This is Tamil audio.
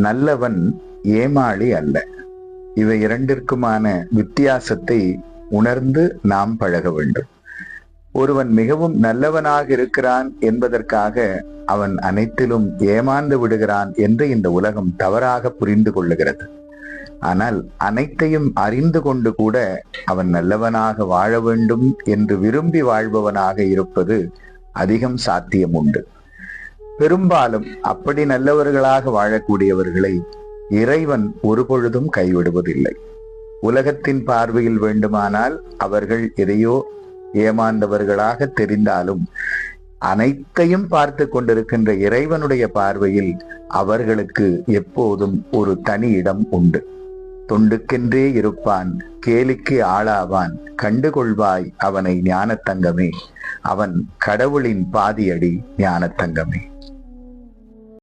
நல்லவன் ஏமாளி அல்ல. இவை இரண்டிற்குமான வித்தியாசத்தை உணர்ந்து நாம் பழக வேண்டும். ஒருவன் மிகவும் நல்லவனாக இருக்கிறான் என்பதற்காக அவன் அனைத்திலும் ஏமாந்து விடுகிறான் என்று இந்த உலகம் தவறாக புரிந்து கொள்ளுகிறது. ஆனால் அனைத்தையும் அறிந்து கொண்டு கூட அவன் நல்லவனாக வாழ வேண்டும் என்று விரும்பி வாழ்பவனாக இருப்பது அதிகம் சாத்தியம் உண்டு. பெரும்பாலும் அப்படி நல்லவர்களாக வாழக்கூடியவர்களை இறைவன் ஒருபொழுதும் கைவிடுவதில்லை. உலகத்தின் பார்வையில் வேண்டுமானால் அவர்கள் எதையோ ஏமாந்தவர்களாக தெரிந்தாலும் அனைத்தையும் பார்த்து கொண்டிருக்கின்ற இறைவனுடைய பார்வையில் அவர்களுக்கு எப்போதும் ஒரு தனி இடம் உண்டு. தொண்டுக்கென்றே இருப்பான், கேலிக்கு ஆளாவான், கண்டுகொள்வாய் அவனை ஞானத்தங்கமே, அவன் கடவுளின் பாதியடி ஞானத்தங்கமே.